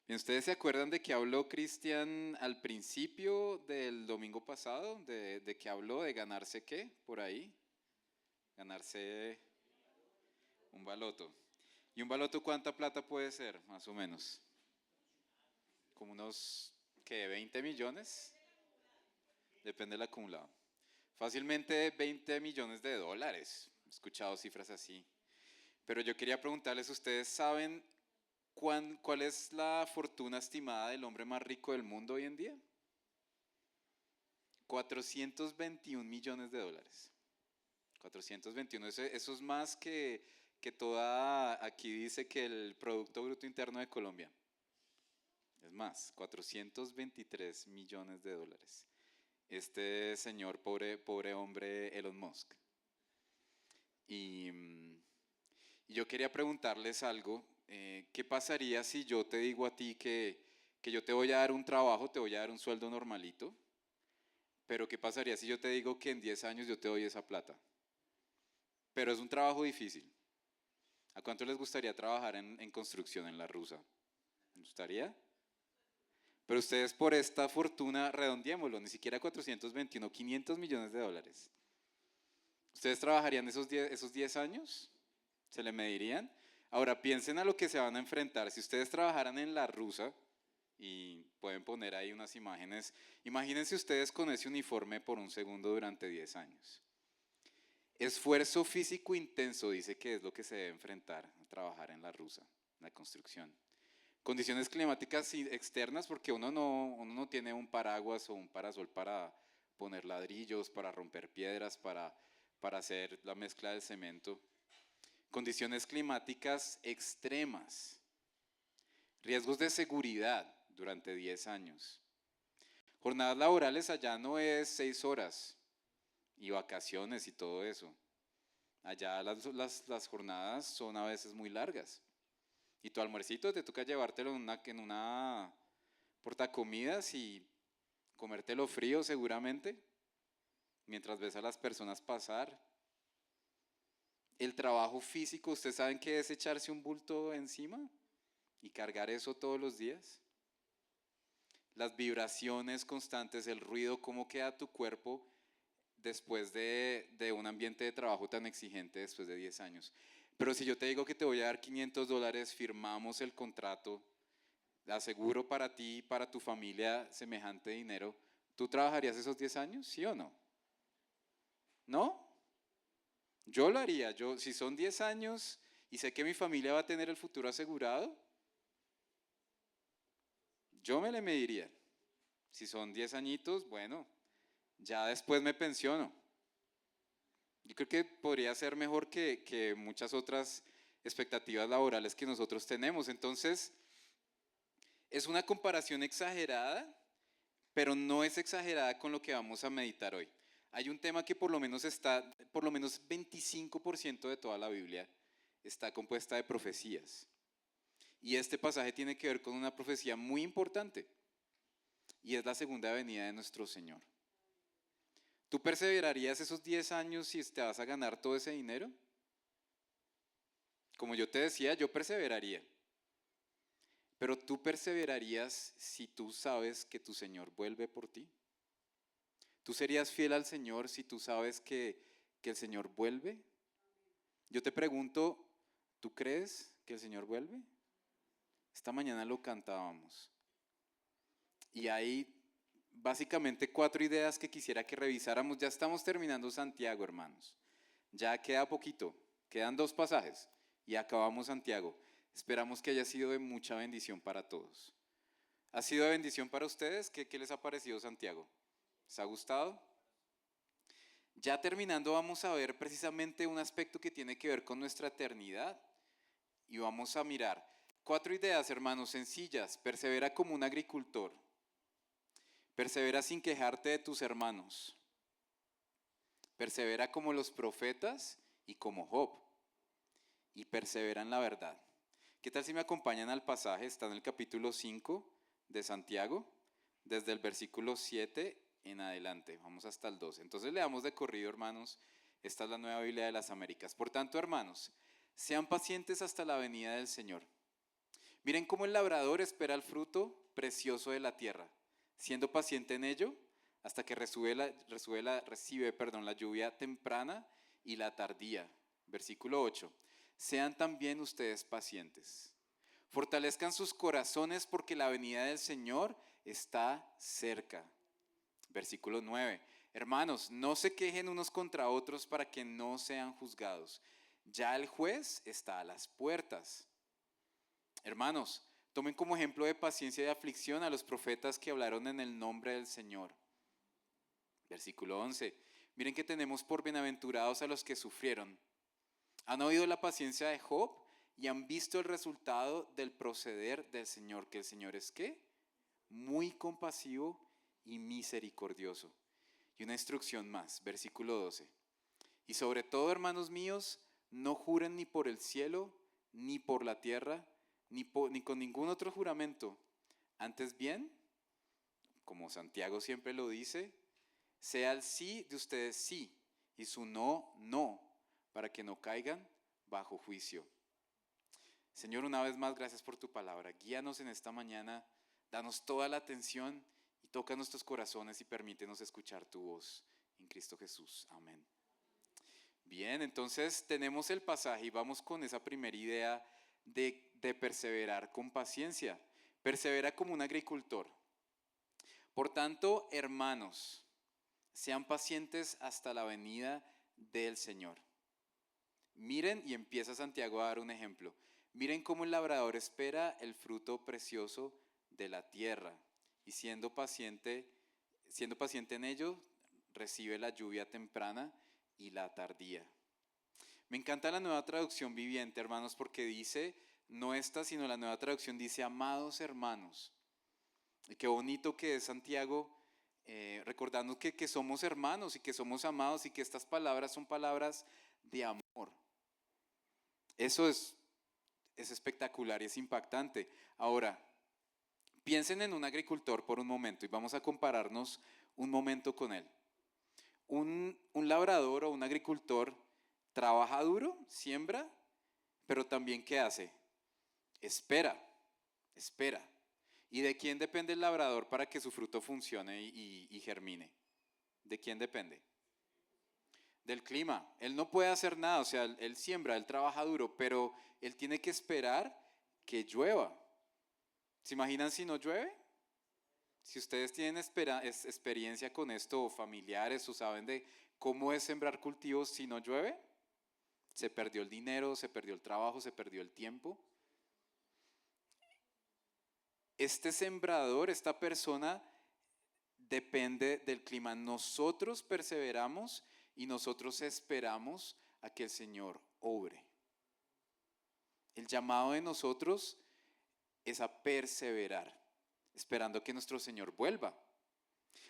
Bien, ¿ustedes se acuerdan de que habló Cristian al principio del domingo pasado? ¿De que habló de ganarse qué? Por ahí. Ganarse un baloto. ¿Y un baloto cuánta plata puede ser, más o menos? Como unos, ¿qué? ¿20 millones? Depende del acumulado. Fácilmente 20 millones de dólares. He escuchado cifras así. Pero yo quería preguntarles, ¿ustedes saben cuál es la fortuna estimada del hombre más rico del mundo hoy en día? 421 millones de dólares. 421, eso es más que toda, aquí dice que el Producto Bruto Interno de Colombia. Es más, 423 millones de dólares. Este señor, pobre hombre Elon Musk. Y, y yo quería preguntarles algo. ¿Qué pasaría si yo te digo a ti que yo te voy a dar un trabajo, te voy a dar un sueldo normalito? Pero ¿qué pasaría si yo te digo que en 10 años yo te doy esa plata? Pero es un trabajo difícil. ¿A cuánto les gustaría trabajar en construcción en la rusa? ¿Les gustaría? Pero ustedes por esta fortuna, redondeémoslo, ni siquiera 421, 500 millones de dólares. ¿Ustedes trabajarían esos 10 años? ¿Se le medirían? Ahora piensen a lo que se van a enfrentar. Si ustedes trabajaran en la rusa, y pueden poner ahí unas imágenes, imagínense ustedes con ese uniforme por un segundo durante 10 años. Esfuerzo físico intenso dice que es lo que se debe enfrentar a trabajar en la rusa, en la construcción. Condiciones climáticas externas porque uno no tiene un paraguas o un parasol para poner ladrillos, para romper piedras, para hacer la mezcla del cemento. Condiciones climáticas extremas. Riesgos de seguridad durante 10 años. Jornadas laborales allá no es 6 horas y vacaciones y todo eso. Allá las jornadas son a veces muy largas. Y tu almuercito te toca llevártelo en una portacomidas y comértelo frío seguramente, mientras ves a las personas pasar. El trabajo físico, ¿ustedes saben qué es echarse un bulto encima y cargar eso todos los días? Las vibraciones constantes, el ruido, cómo queda tu cuerpo después de un ambiente de trabajo tan exigente después de 10 años. Pero si yo te digo que te voy a dar 500 dólares, firmamos el contrato, aseguro para ti y para tu familia semejante dinero, ¿tú trabajarías esos 10 años? ¿Sí o no? ¿No? Yo lo haría. Si son 10 años y sé que mi familia va a tener el futuro asegurado, yo me le mediría. Si son 10 añitos, bueno, ya después me pensiono. Yo creo que podría ser mejor que muchas otras expectativas laborales que nosotros tenemos. Entonces, es una comparación exagerada, pero no es exagerada con lo que vamos a meditar hoy. Hay un tema que por lo menos 25% de toda la Biblia está compuesta de profecías. Y este pasaje tiene que ver con una profecía muy importante, y es la segunda venida de nuestro Señor. ¿Tú perseverarías esos 10 años si te vas a ganar todo ese dinero? Como yo te decía, yo perseveraría. Pero tú perseverarías si tú sabes que tu Señor vuelve por ti. ¿Tú serías fiel al Señor si tú sabes que el Señor vuelve? Yo te pregunto, ¿tú crees que el Señor vuelve? Esta mañana lo cantábamos. Y hay básicamente 4 ideas que quisiera que revisáramos. Ya estamos terminando Santiago, hermanos. Ya queda poquito, quedan 2 pasajes y acabamos Santiago. Esperamos que haya sido de mucha bendición para todos. ¿Ha sido de bendición para ustedes? ¿Qué les ha parecido Santiago? ¿Les ha gustado? Ya terminando vamos a ver precisamente un aspecto que tiene que ver con nuestra eternidad y vamos a mirar 4 ideas, hermanos, sencillas. Persevera como un agricultor. Persevera sin quejarte de tus hermanos. Persevera como los profetas y como Job. Y persevera en la verdad. ¿Qué tal si me acompañan al pasaje? Está en el capítulo 5 de Santiago, desde el versículo 7 en adelante. Vamos hasta el 12. Entonces leamos de corrido, hermanos. Esta es la Nueva Biblia de las Américas. Por tanto, hermanos, sean pacientes hasta la venida del Señor. Miren cómo el labrador espera el fruto precioso de la tierra, siendo paciente en ello hasta que recibe la lluvia temprana y la tardía. Versículo 8. Sean también ustedes pacientes. Fortalezcan sus corazones porque la venida del Señor está cerca. Versículo 9. Hermanos, no se quejen unos contra otros para que no sean juzgados. Ya el juez está a las puertas. Hermanos, tomen como ejemplo de paciencia y de aflicción a los profetas que hablaron en el nombre del Señor. Versículo 11. Miren que tenemos por bienaventurados a los que sufrieron. Han oído la paciencia de Job y han visto el resultado del proceder del Señor. Que el Señor es ¿qué? Muy compasivo y misericordioso. Y una instrucción más, versículo 12. Y sobre todo, hermanos míos, no juren ni por el cielo, ni por la tierra, ni con ningún otro juramento. Antes bien, como Santiago siempre lo dice, sea el sí de ustedes sí, y su no, no, para que no caigan bajo juicio. Señor, una vez más, gracias por tu palabra. Guíanos en esta mañana, danos toda la atención y toca nuestros corazones y permítenos escuchar tu voz. En Cristo Jesús. Amén. Bien, entonces tenemos el pasaje y vamos con esa primera idea de perseverar con paciencia. Persevera como un agricultor. Por tanto, hermanos, sean pacientes hasta la venida del Señor. Miren, y empieza Santiago a dar un ejemplo. Miren cómo el labrador espera el fruto precioso de la tierra y siendo paciente en ello, recibe la lluvia temprana y la tardía. Me encanta la Nueva Traducción Viviente, hermanos, porque dice, no esta, sino la Nueva Traducción dice, amados hermanos. Y qué bonito que es Santiago, recordando que somos hermanos y que somos amados y que estas palabras son palabras de amor. Eso es espectacular y es impactante. Ahora, piensen en un agricultor por un momento y vamos a compararnos un momento con él. Un labrador o un agricultor trabaja duro, siembra, pero también ¿qué hace? Espera. ¿Y de quién depende el labrador para que su fruto funcione y germine? ¿De quién depende? Del clima. Él no puede hacer nada, o sea, él siembra, él trabaja duro, pero él tiene que esperar que llueva. ¿Se imaginan si no llueve? Si ustedes tienen experiencia con esto, o familiares, o saben de cómo es sembrar cultivos si no llueve, se perdió el dinero, se perdió el trabajo, se perdió el tiempo. Este sembrador, esta persona, depende del clima. Nosotros perseveramos y nosotros esperamos a que el Señor obre. El llamado de nosotros es a perseverar, esperando que nuestro Señor vuelva.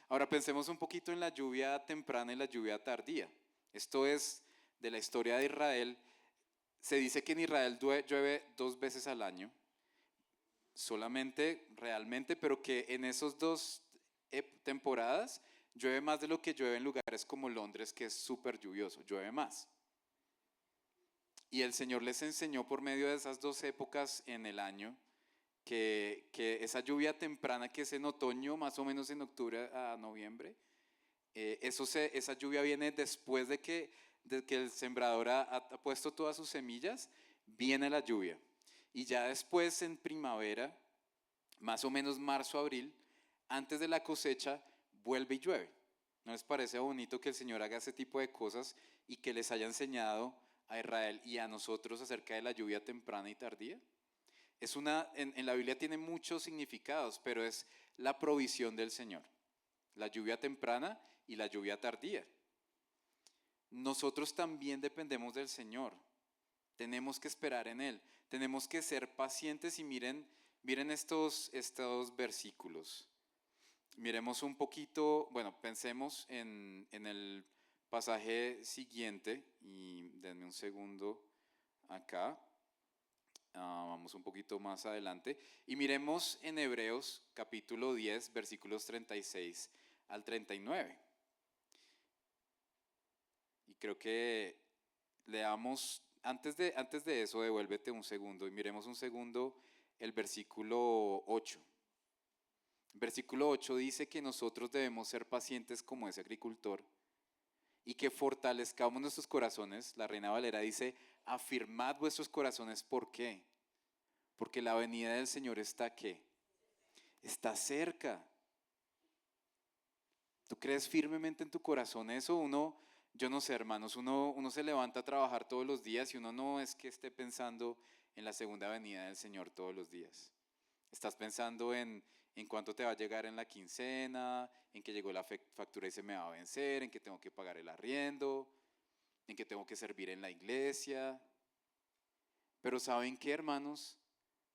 Ahora pensemos un poquito en la lluvia temprana y la lluvia tardía. Esto es de la historia de Israel. Se dice que en Israel llueve 2 veces al año, solamente realmente, pero que en esos 2 temporadas llueve más de lo que llueve en lugares como Londres, que es súper lluvioso, llueve más. Y el Señor les enseñó por medio de esas 2 épocas en el año que esa lluvia temprana que es en otoño, más o menos en octubre a noviembre, esa lluvia viene después de que el sembrador ha puesto todas sus semillas, viene la lluvia. Y ya después en primavera, más o menos marzo, abril, antes de la cosecha, vuelve y llueve. ¿No les parece bonito que el Señor haga ese tipo de cosas y que les haya enseñado a Israel y a nosotros acerca de la lluvia temprana y tardía? En la Biblia tiene muchos significados, pero es la provisión del Señor. La lluvia temprana y la lluvia tardía. Nosotros también dependemos del Señor. Tenemos que esperar en Él. Tenemos que ser pacientes y miren estos versículos. Miremos un poquito, bueno, pensemos en el pasaje siguiente y denme un segundo acá. Vamos un poquito más adelante y miremos en Hebreos capítulo 10 versículos 36 al 39. Y creo que leamos, antes de eso, devuélvete un segundo y miremos un segundo el versículo 8. El versículo 8 dice que nosotros debemos ser pacientes como ese agricultor y que fortalezcamos nuestros corazones. La Reina Valera dice, afirmad vuestros corazones. ¿Por qué? Porque la venida del Señor está ¿qué? Está cerca. ¿Tú crees firmemente en tu corazón eso? Yo no sé, hermanos, uno se levanta a trabajar todos los días y uno no es que esté pensando en la segunda venida del Señor todos los días. Estás pensando en cuánto te va a llegar en la quincena, en que llegó la factura y se me va a vencer, en que tengo que pagar el arriendo, en que tengo que servir en la iglesia. Pero ¿saben qué, hermanos?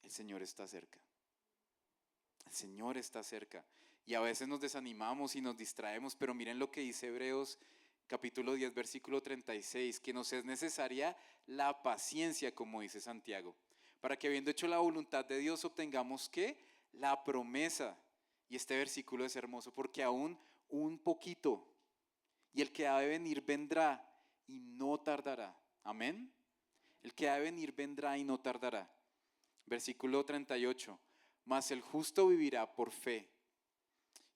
El Señor está cerca. El Señor está cerca. Y a veces nos desanimamos y nos distraemos, pero miren lo que dice Hebreos capítulo 10, versículo 36, que nos es necesaria la paciencia, como dice Santiago, para que habiendo hecho la voluntad de Dios obtengamos ¿qué? La promesa. Y este versículo es hermoso porque aún un poquito, y el que ha de venir vendrá y no tardará. Amén. El que ha de venir vendrá y no tardará. Versículo 38. Mas el justo vivirá por fe.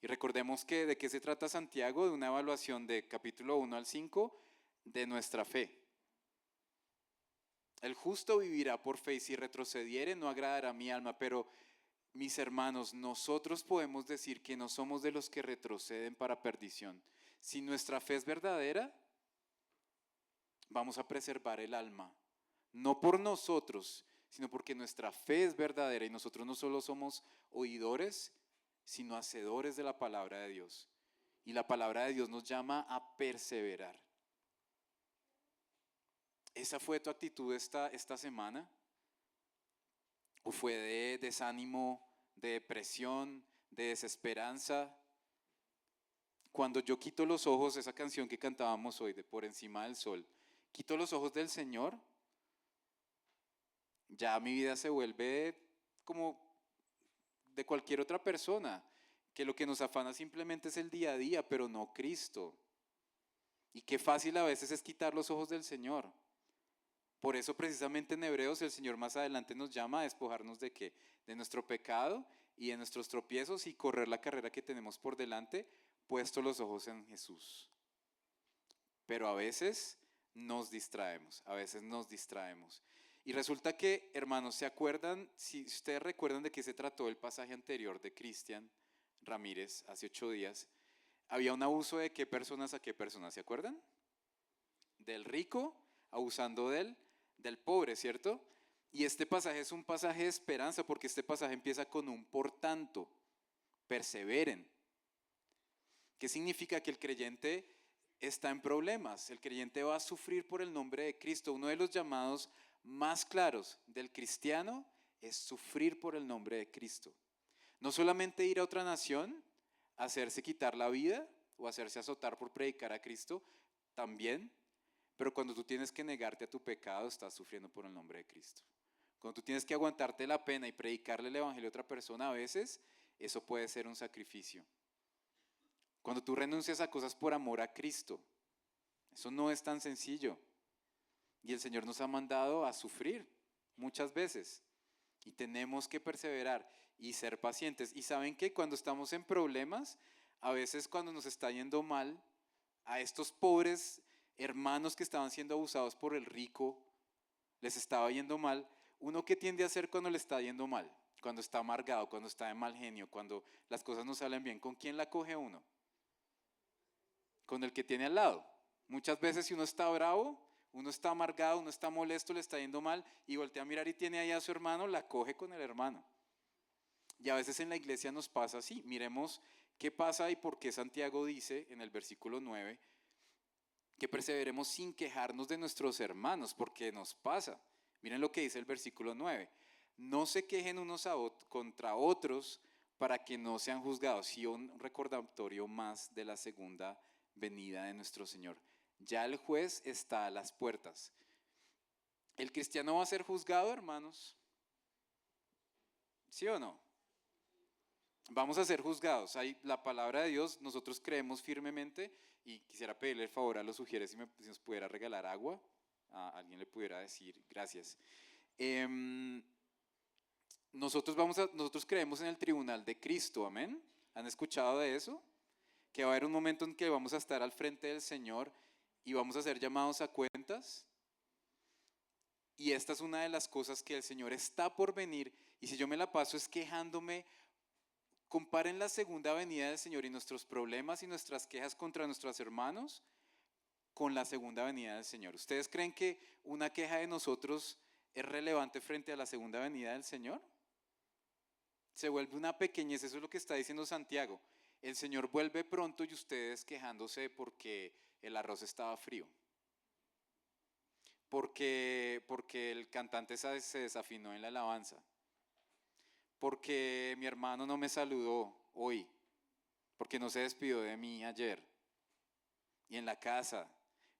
Y recordemos que de qué se trata Santiago, de una evaluación de capítulo 1 al 5 de nuestra fe. El justo vivirá por fe y si retrocediere no agradará a mi alma, pero mis hermanos, nosotros podemos decir que no somos de los que retroceden para perdición. Si nuestra fe es verdadera, vamos a preservar el alma. No por nosotros, sino porque nuestra fe es verdadera y nosotros no solo somos oidores, sino hacedores de la palabra de Dios. Y la palabra de Dios nos llama a perseverar. ¿Esa fue tu actitud esta semana? ¿O fue de desánimo, de depresión, de desesperanza? Cuando yo quito los ojos, esa canción que cantábamos hoy de Por encima del sol, quito los ojos del Señor, ya mi vida se vuelve como de cualquier otra persona, que lo que nos afana simplemente es el día a día, pero no Cristo. Y qué fácil a veces es quitar los ojos del Señor. Por eso precisamente en Hebreos el Señor más adelante nos llama a despojarnos de qué, de nuestro pecado y de nuestros tropiezos y correr la carrera que tenemos por delante, puesto los ojos en Jesús. Pero a veces nos distraemos, a veces nos distraemos. Y resulta que, hermanos, ¿se acuerdan? Si ustedes recuerdan de qué se trató el pasaje anterior de Cristian Ramírez hace 8 días, había un abuso de qué personas a qué personas, ¿se acuerdan? Del rico abusando del pobre, ¿cierto? Y este pasaje es un pasaje de esperanza porque este pasaje empieza con un por tanto, perseveren. ¿Qué significa? Que el creyente está en problemas, el creyente va a sufrir por el nombre de Cristo. Uno de los llamados más claros del cristiano es sufrir por el nombre de Cristo. No solamente ir a otra nación, hacerse quitar la vida o hacerse azotar por predicar a Cristo, también, pero cuando tú tienes que negarte a tu pecado, estás sufriendo por el nombre de Cristo. Cuando tú tienes que aguantarte la pena y predicarle el evangelio a otra persona, a veces eso puede ser un sacrificio. Cuando tú renuncias a cosas por amor a Cristo, eso no es tan sencillo. Y el Señor nos ha mandado a sufrir muchas veces. Y tenemos que perseverar y ser pacientes. Y saben que cuando estamos en problemas, a veces cuando nos está yendo mal, a estos pobres hermanos que estaban siendo abusados por el rico, les estaba yendo mal. ¿Uno qué tiende a hacer cuando le está yendo mal? Cuando está amargado, cuando está de mal genio, cuando las cosas no salen bien. ¿Con quién la coge uno? Con el que tiene al lado. Muchas veces si uno está bravo, uno está amargado, uno está molesto, le está yendo mal y voltea a mirar y tiene ahí a su hermano, la coge con el hermano. Y a veces en la iglesia nos pasa así. Miremos qué pasa y por qué Santiago dice en el versículo 9 que perseveremos sin quejarnos de nuestros hermanos, porque nos pasa. Miren lo que dice el versículo 9. No se quejen unos contra otros para que no sean juzgados. Y un recordatorio más de la segunda venida de nuestro Señor. Ya el juez está a las puertas. ¿El cristiano va a ser juzgado, hermanos? ¿Sí o no? Vamos a ser juzgados. Hay la palabra de Dios, nosotros creemos firmemente y quisiera pedirle el favor a los sugieres si nos pudiera regalar agua. A alguien le pudiera decir gracias. nosotros creemos en el tribunal de Cristo, amén. ¿Han escuchado de eso? Que va a haber un momento en que vamos a estar al frente del Señor y vamos a ser llamados a cuentas. Y esta es una de las cosas que el Señor está por venir. Y si yo me la paso es quejándome, comparen la segunda venida del Señor y nuestros problemas y nuestras quejas contra nuestros hermanos con la segunda venida del Señor. ¿Ustedes creen que una queja de nosotros es relevante frente a la segunda venida del Señor? Se vuelve una pequeñez, eso es lo que está diciendo Santiago. El Señor vuelve pronto y ustedes quejándose porque el arroz estaba frío. Porque el cantante se desafinó en la alabanza. Porque mi hermano no me saludó hoy. Porque no se despidió de mí ayer. Y en la casa.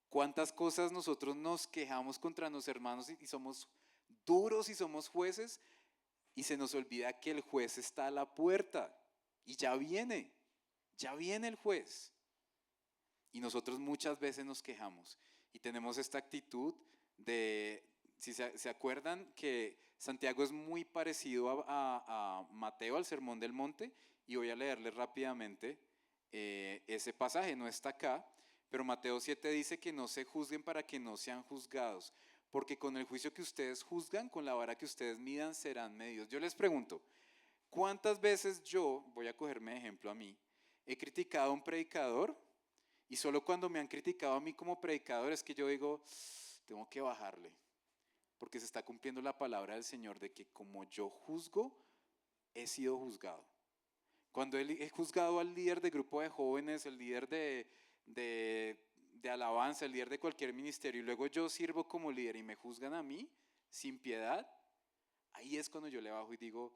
¿Cuántas cosas nosotros nos quejamos contra nuestros hermanos y somos duros y somos jueces? Y se nos olvida que el juez está a la puerta. Y ya viene el juez. Y nosotros muchas veces nos quejamos. Y tenemos esta actitud de, si se acuerdan que Santiago es muy parecido a Mateo, al Sermón del Monte, y voy a leerles rápidamente ese pasaje, no está acá, pero Mateo 7 dice que no se juzguen para que no sean juzgados, porque con el juicio que ustedes juzgan, con la vara que ustedes midan, serán medidos. Yo les pregunto, ¿cuántas veces yo, voy a cogerme de ejemplo a mí, he criticado a un predicador? Y solo cuando me han criticado a mí como predicador es que yo digo, tengo que bajarle, porque se está cumpliendo la palabra del Señor de que como yo juzgo, he sido juzgado. Cuando he juzgado al líder de grupo de jóvenes, el líder de alabanza, el líder de cualquier ministerio, y luego yo sirvo como líder y me juzgan a mí sin piedad, ahí es cuando yo le bajo y digo,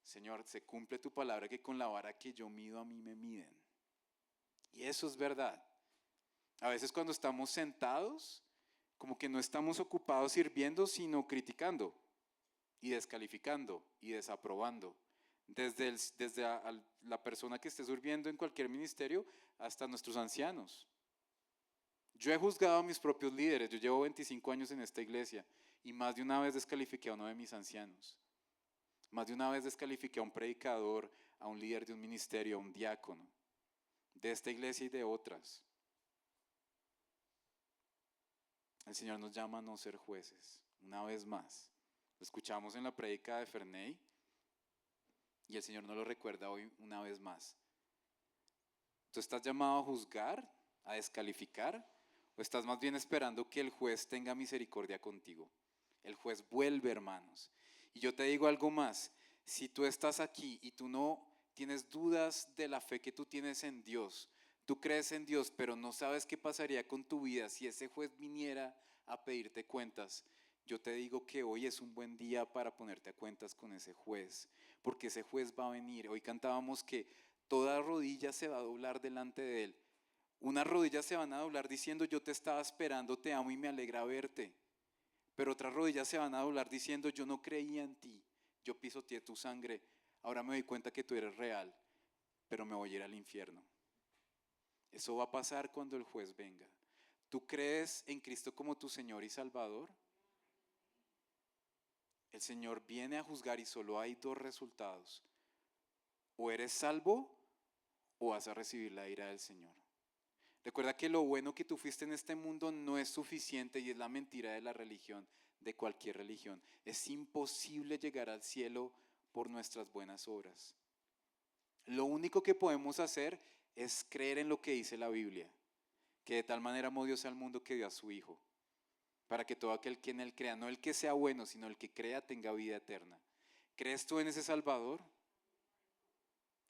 Señor, se cumple tu palabra que con la vara que yo mido a mí me miden. Y eso es verdad. A veces cuando estamos sentados, como que no estamos ocupados sirviendo, sino criticando y descalificando y desaprobando. Desde la persona que esté sirviendo en cualquier ministerio hasta nuestros ancianos. Yo he juzgado a mis propios líderes, yo llevo 25 años en esta iglesia y más de una vez descalifiqué a uno de mis ancianos. Más de una vez descalifiqué a un predicador, a un líder de un ministerio, a un diácono, de esta iglesia y de otras. El Señor nos llama a no ser jueces, una vez más. Lo escuchamos en la prédica de Ferney y el Señor nos lo recuerda hoy una vez más. ¿Tú estás llamado a juzgar, a descalificar, o estás más bien esperando que el juez tenga misericordia contigo? El juez vuelve, hermanos. Y yo te digo algo más, si tú estás aquí y tú no tienes dudas de la fe que tú tienes en Dios, tú crees en Dios, pero no sabes qué pasaría con tu vida si ese juez viniera a pedirte cuentas, yo te digo que hoy es un buen día para ponerte a cuentas con ese juez, porque ese juez va a venir. Hoy cantábamos que toda rodilla se va a doblar delante de él. Unas rodillas se van a doblar diciendo yo te estaba esperando, te amo y me alegra verte. Pero otras rodillas se van a doblar diciendo yo no creía en ti, yo pisoteé tu sangre, ahora me doy cuenta que tú eres real, pero me voy a ir al infierno. Eso va a pasar cuando el juez venga. ¿Tú crees en Cristo como tu Señor y Salvador? El Señor viene a juzgar y solo hay dos resultados. O eres salvo o vas a recibir la ira del Señor. Recuerda que lo bueno que tú fuiste en este mundo no es suficiente y es la mentira de la religión, de cualquier religión. Es imposible llegar al cielo por nuestras buenas obras. Lo único que podemos hacer es creer en lo que dice la Biblia, que de tal manera amó Dios al mundo que dio a su Hijo, para que todo aquel que en él crea, no el que sea bueno, sino el que crea, tenga vida eterna. ¿Crees tú en ese Salvador?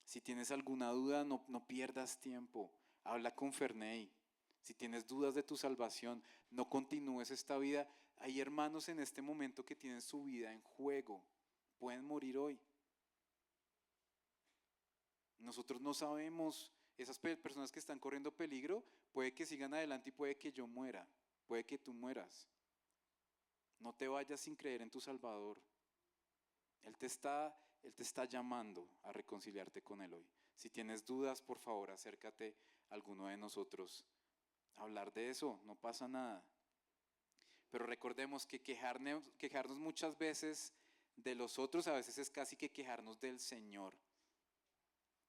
Si tienes alguna duda, no pierdas tiempo. Habla con Ferney. Si tienes dudas de tu salvación, no continúes esta vida. Hay hermanos en este momento que tienen su vida en juego. Pueden morir hoy. Nosotros no sabemos, esas personas que están corriendo peligro, puede que sigan adelante y puede que yo muera, puede que tú mueras. No te vayas sin creer en tu Salvador. Él te está llamando a reconciliarte con Él hoy. Si tienes dudas, por favor, acércate a alguno de nosotros a hablar de eso, no pasa nada. Pero recordemos que quejarnos muchas veces de los otros a veces es casi que quejarnos del Señor.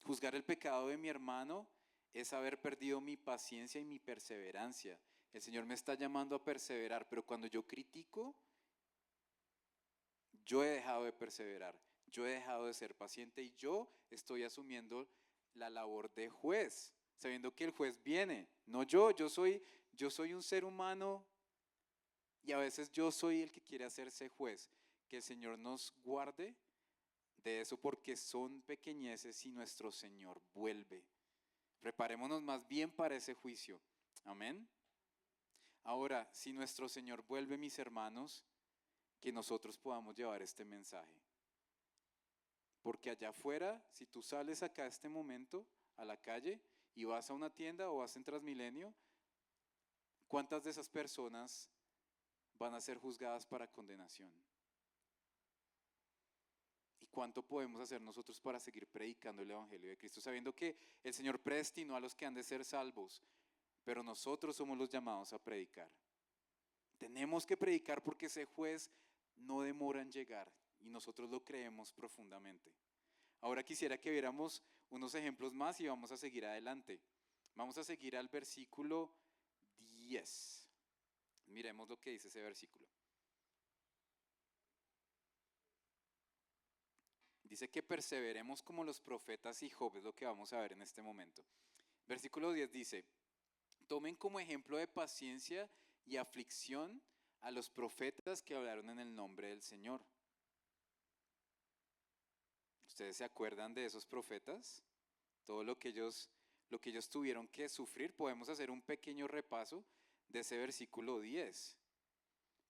Juzgar el pecado de mi hermano es haber perdido mi paciencia y mi perseverancia. El Señor me está llamando a perseverar, pero cuando yo critico, yo he dejado de perseverar, yo he dejado de ser paciente y yo estoy asumiendo la labor de juez, sabiendo que el juez viene, no yo, yo soy un ser humano y a veces yo soy el que quiere hacerse juez. Que el Señor nos guarde de eso porque son pequeñeces y nuestro Señor vuelve. Preparémonos más bien para ese juicio. Amén. Ahora, si nuestro Señor vuelve, mis hermanos, que nosotros podamos llevar este mensaje. Porque allá afuera, si tú sales acá a este momento, a la calle, y vas a una tienda o vas en Transmilenio, ¿cuántas de esas personas van a ser juzgadas para condenación? ¿Y cuánto podemos hacer nosotros para seguir predicando el Evangelio de Cristo, sabiendo que el Señor predestinó a los que han de ser salvos, pero nosotros somos los llamados a predicar? Tenemos que predicar porque ese juez no demora en llegar y nosotros lo creemos profundamente. Ahora quisiera que viéramos unos ejemplos más y vamos a seguir adelante. Vamos a seguir al versículo 10. Miremos lo que dice ese versículo. Dice que perseveremos como los profetas y Job, es lo que vamos a ver en este momento. Versículo 10 dice: tomen como ejemplo de paciencia y aflicción a los profetas que hablaron en el nombre del Señor. ¿Ustedes se acuerdan de esos profetas? Todo lo que ellos tuvieron que sufrir. Podemos hacer un pequeño repaso de ese versículo 10.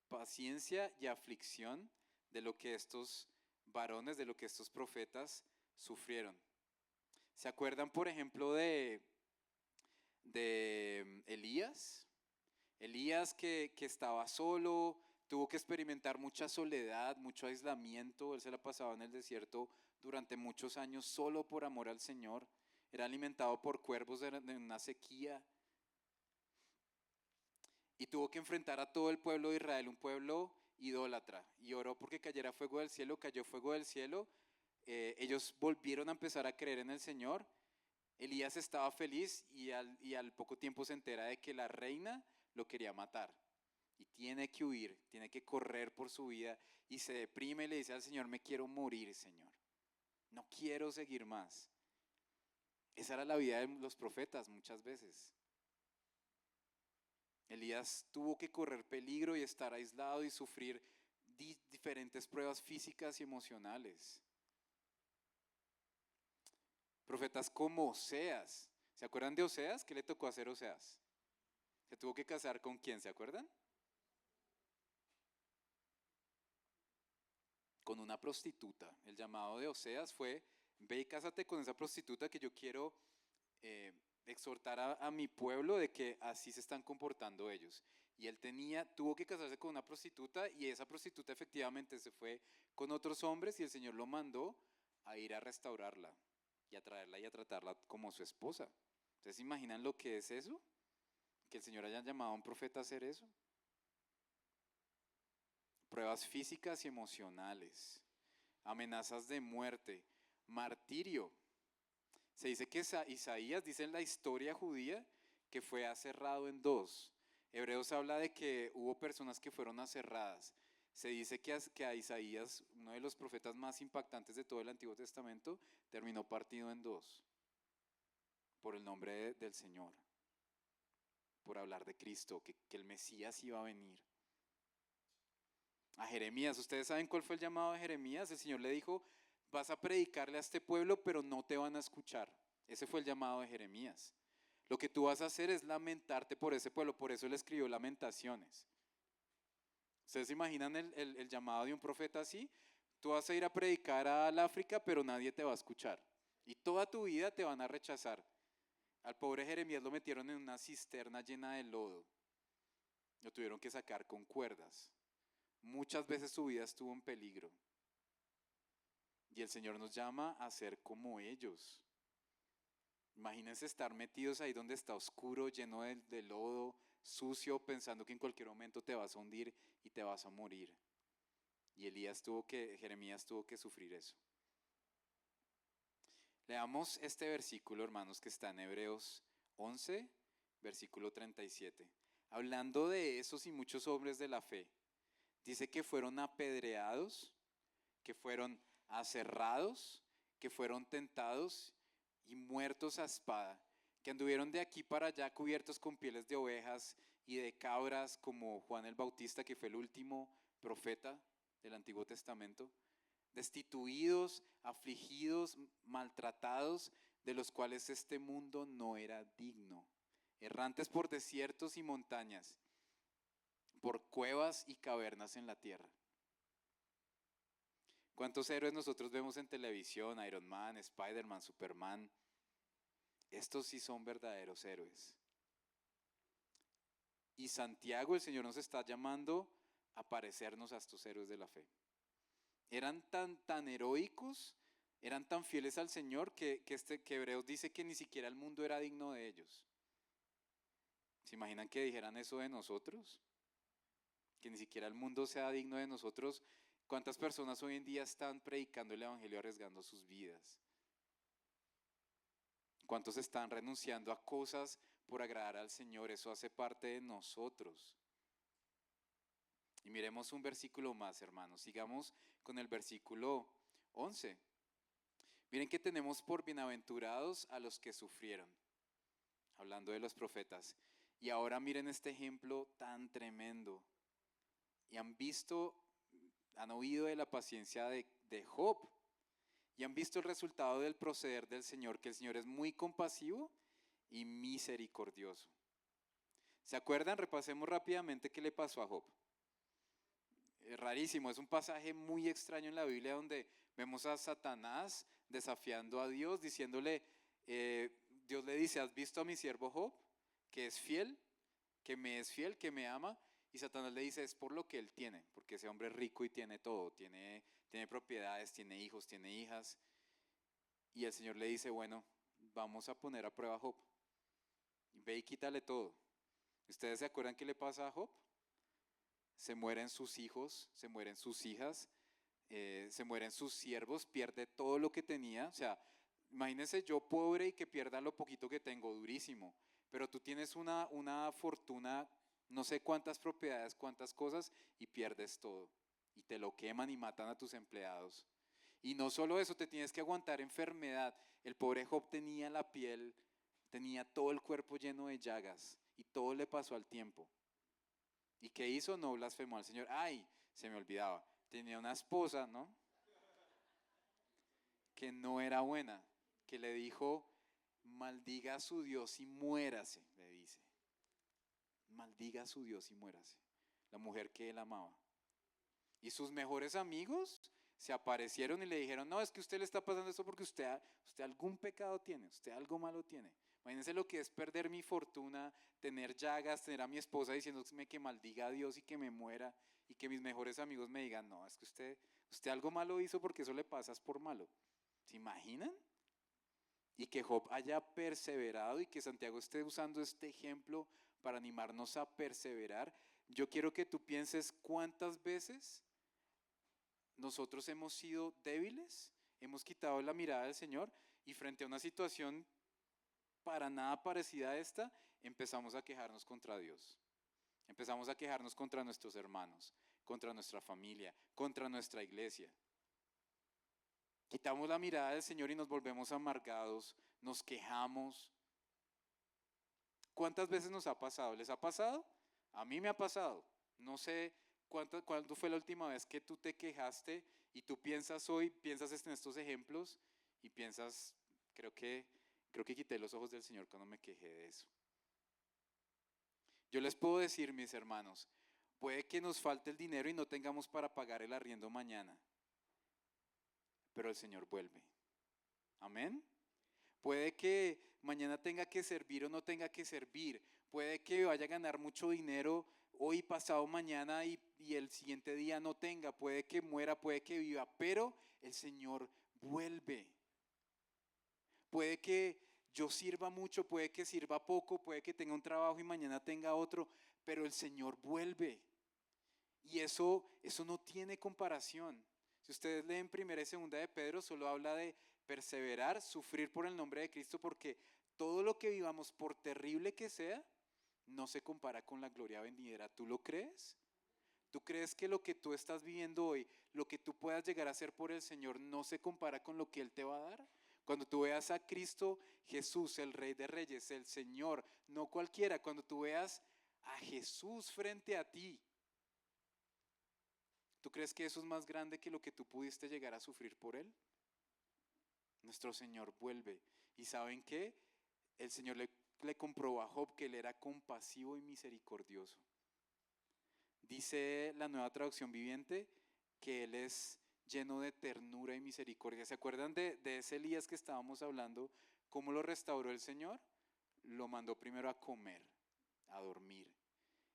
Paciencia y aflicción de lo que estos varones, de lo que estos profetas sufrieron. ¿Se acuerdan, por ejemplo, de Elías? Elías que estaba solo, tuvo que experimentar mucha soledad, mucho aislamiento. Él se la pasaba en el desierto durante muchos años solo por amor al Señor. Era alimentado por cuervos en una sequía. Y tuvo que enfrentar a todo el pueblo de Israel, un pueblo idólatra. Y oró porque cayera fuego del cielo, cayó fuego del cielo. Ellos volvieron a empezar a creer en el Señor. Elías estaba feliz y al poco tiempo se entera de que la reina lo quería matar. Y tiene que huir, tiene que correr por su vida y se deprime y le dice al Señor: me quiero morir, Señor. No quiero seguir más. Esa era la vida de los profetas muchas veces. Elías tuvo que correr peligro y estar aislado y sufrir diferentes pruebas físicas y emocionales. Profetas como Oseas. ¿Se acuerdan de Oseas? ¿Qué le tocó hacer a Oseas? ¿Se tuvo que casar con quién? ¿Se acuerdan? Con una prostituta. El llamado de Oseas fue: ve y cásate con esa prostituta, que yo quiero exhortar a mi pueblo de que así se están comportando ellos. Y él tuvo que casarse con una prostituta y esa prostituta efectivamente se fue con otros hombres y el Señor lo mandó a ir a restaurarla y a traerla y a tratarla como su esposa. ¿Ustedes se imaginan lo que es eso? Que el Señor haya llamado a un profeta a hacer eso. Pruebas físicas y emocionales, amenazas de muerte, martirio. Se dice que Isaías, dice en la historia judía, que fue aserrado en dos. Hebreos habla de que hubo personas que fueron aserradas. Se dice que a Isaías, uno de los profetas más impactantes de todo el Antiguo Testamento, terminó partido en dos por el nombre del Señor, por hablar de Cristo, que el Mesías iba a venir. A Jeremías, ¿ustedes saben cuál fue el llamado de Jeremías? El Señor le dijo: vas a predicarle a este pueblo, pero no te van a escuchar. Ese fue el llamado de Jeremías. Lo que tú vas a hacer es lamentarte por ese pueblo, por eso él escribió Lamentaciones. ¿Ustedes se imaginan el llamado de un profeta así? Tú vas a ir a predicar al África, pero nadie te va a escuchar. Y toda tu vida te van a rechazar. Al pobre Jeremías lo metieron en una cisterna llena de lodo. Lo tuvieron que sacar con cuerdas. Muchas veces su vida estuvo en peligro. Y el Señor nos llama a ser como ellos. Imagínense estar metidos ahí donde está oscuro, lleno de lodo, sucio, pensando que en cualquier momento te vas a hundir y te vas a morir. Y Jeremías tuvo que sufrir eso. Leamos este versículo, hermanos, que está en Hebreos 11, versículo 37. Hablando de esos y muchos hombres de la fe, dice que fueron apedreados, que fueron aserrados, que fueron tentados y muertos a espada, que anduvieron de aquí para allá cubiertos con pieles de ovejas y de cabras, como Juan el Bautista, que fue el último profeta del Antiguo Testamento, destituidos, afligidos, maltratados, de los cuales este mundo no era digno, errantes por desiertos y montañas, por cuevas y cavernas en la tierra. ¿Cuántos héroes nosotros vemos en televisión? Iron Man, Spider-Man, Superman. Estos sí son verdaderos héroes. Y Santiago, el Señor nos está llamando a parecernos a estos héroes de la fe. Eran tan heroicos, eran tan fieles al Señor que Hebreos dice que ni siquiera el mundo era digno de ellos. ¿Se imaginan que dijeran eso de nosotros? Que ni siquiera el mundo sea digno de nosotros. ¿Cuántas personas hoy en día están predicando el evangelio arriesgando sus vidas? ¿Cuántos están renunciando a cosas por agradar al Señor? Eso hace parte de nosotros. Y miremos un versículo más, hermanos. Sigamos con el versículo 11. Miren que tenemos por bienaventurados a los que sufrieron, hablando de los profetas. Y ahora miren este ejemplo tan tremendo. Y han oído de la paciencia de Job. Y han visto el resultado del proceder del Señor, que el Señor es muy compasivo y misericordioso. ¿Se acuerdan? Repasemos rápidamente qué le pasó a Job. Es rarísimo, es un pasaje muy extraño en la Biblia donde vemos a Satanás desafiando a Dios, diciéndole, Dios le dice, ¿has visto a mi siervo Job? Que es fiel, que me ama. Y Satanás le dice, es por lo que él tiene, porque ese hombre es rico y tiene todo, tiene propiedades, tiene hijos, tiene hijas. Y el Señor le dice, bueno, vamos a poner a prueba a Job. Ve y quítale todo. ¿Ustedes se acuerdan qué le pasa a Job? Se mueren sus hijos, se mueren sus hijas, se mueren sus siervos, pierde todo lo que tenía. O sea, imagínense yo pobre y que pierda lo poquito que tengo, durísimo. Pero tú tienes una fortuna, no sé cuántas propiedades, cuántas cosas, y pierdes todo. Y te lo queman y matan a tus empleados. Y no solo eso, te tienes que aguantar enfermedad. El pobre Job tenía la piel, tenía todo el cuerpo lleno de llagas y todo le pasó al tiempo. ¿Y qué hizo? No blasfemó al Señor. Ay, se me olvidaba. Tenía una esposa, ¿no? Que no era buena, que le dijo, maldiga a su Dios y muérase, le dice. Maldiga a su Dios y muérase. La mujer que él amaba. Y sus mejores amigos se aparecieron y le dijeron, no, es que usted le está pasando esto porque usted algún pecado tiene, usted algo malo tiene. Imagínense lo que es perder mi fortuna, tener llagas, tener a mi esposa diciéndome que maldiga a Dios y que me muera, y que mis mejores amigos me digan, no, es que usted algo malo hizo porque eso le pasas por malo. ¿Se imaginan? Y que Job haya perseverado y que Santiago esté usando este ejemplo para animarnos a perseverar. Yo quiero que tú pienses cuántas veces nosotros hemos sido débiles, hemos quitado la mirada del Señor y frente a una situación para nada parecida a esta, empezamos a quejarnos contra Dios. Empezamos a quejarnos contra nuestros hermanos, contra nuestra familia, contra nuestra iglesia. Quitamos la mirada del Señor y nos volvemos amargados, nos quejamos. ¿Cuántas veces nos ha pasado? ¿Les ha pasado? A mí me ha pasado. No sé cuándo fue la última vez que tú te quejaste y tú piensas en estos ejemplos y piensas, creo que quité los ojos del Señor cuando me quejé de eso. Yo les puedo decir, mis hermanos, puede que nos falte el dinero y no tengamos para pagar el arriendo mañana, pero el Señor vuelve. Amén. Puede que mañana tenga que servir o no tenga que servir. Puede que vaya a ganar mucho dinero hoy, pasado, mañana y el siguiente día no tenga. Puede que muera, puede que viva, pero el Señor vuelve. Puede que yo sirva mucho, puede que sirva poco, puede que tenga un trabajo y mañana tenga otro, pero el Señor vuelve. Y eso no tiene comparación. Si ustedes leen primera y segunda de Pedro, solo habla de perseverar, sufrir por el nombre de Cristo, porque todo lo que vivamos, por terrible que sea, no se compara con la gloria venidera. ¿Tú lo crees? ¿Tú crees que lo que tú estás viviendo hoy, lo que tú puedas llegar a hacer por el Señor, no se compara con lo que Él te va a dar? Cuando tú veas a Cristo Jesús, el Rey de Reyes, el Señor, no cualquiera, cuando tú veas a Jesús frente a ti, ¿tú crees que eso es más grande que lo que tú pudiste llegar a sufrir por Él? Nuestro Señor vuelve. ¿Y saben qué? El Señor le comprobó a Job que Él era compasivo y misericordioso. Dice la Nueva Traducción Viviente que Él es lleno de ternura y misericordia. ¿Se acuerdan de ese Elías que estábamos hablando? ¿Cómo lo restauró el Señor? Lo mandó primero a comer, a dormir.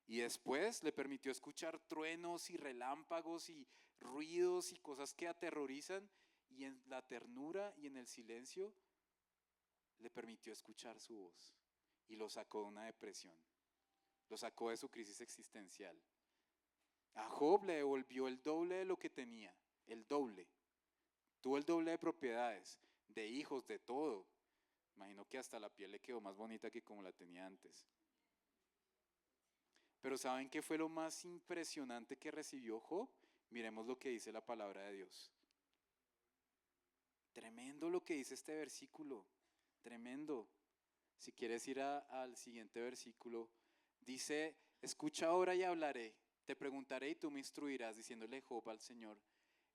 Y después le permitió escuchar truenos y relámpagos y ruidos y cosas que aterrorizan. Y en la ternura y en el silencio le permitió escuchar su voz. Y lo sacó de una depresión. Lo sacó de su crisis existencial. A Job le devolvió el doble de lo que tenía. El doble. Tuvo el doble de propiedades, de hijos, de todo. Imagino que hasta la piel le quedó más bonita que como la tenía antes. Pero ¿saben qué fue lo más impresionante que recibió Job? Miremos lo que dice la palabra de Dios. Tremendo lo que dice este versículo. Tremendo. Si quieres ir al siguiente versículo, dice, escucha ahora y hablaré. Te preguntaré y tú me instruirás, diciéndole Job al Señor,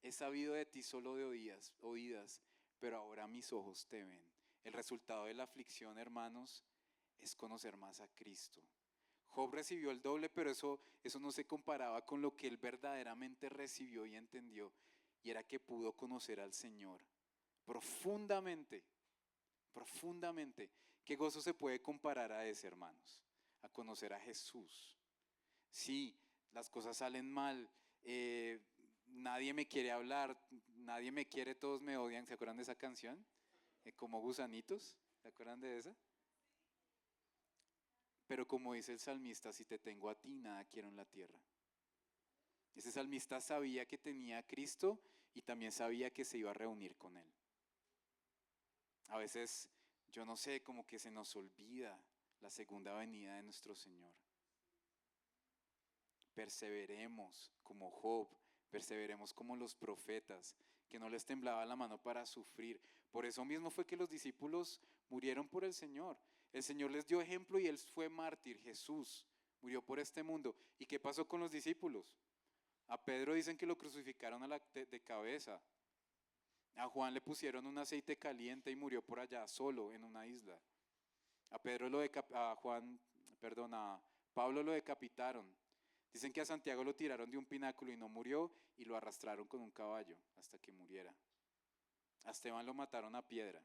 he sabido de ti solo de oídas, pero ahora mis ojos te ven. El resultado de la aflicción, hermanos, es conocer más a Cristo. Job recibió el doble, pero eso no se comparaba con lo que él verdaderamente recibió y entendió, y era que pudo conocer al Señor profundamente, profundamente. ¿Qué gozo se puede comparar a ese, hermanos? A conocer a Jesús. Sí, las cosas salen mal, nadie me quiere hablar, nadie me quiere, todos me odian. ¿Se acuerdan de esa canción? Como gusanitos, ¿se acuerdan de esa? Pero como dice el salmista, si te tengo a ti, nada quiero en la tierra. Ese salmista sabía que tenía a Cristo y también sabía que se iba a reunir con Él. A veces, yo no sé, como que se nos olvida la segunda venida de nuestro Señor. Perseveremos como Job, perseveremos como los profetas, que no les temblaba la mano para sufrir. Por eso mismo fue que los discípulos murieron por el Señor. El Señor les dio ejemplo y Él fue mártir. Jesús murió por este mundo. ¿Y qué pasó con los discípulos? A Pedro dicen que lo crucificaron de cabeza. A Juan le pusieron un aceite caliente y murió por allá solo en una isla. A Pablo lo decapitaron. Dicen que a Santiago lo tiraron de un pináculo y no murió y lo arrastraron con un caballo hasta que muriera. A Esteban lo mataron a piedra.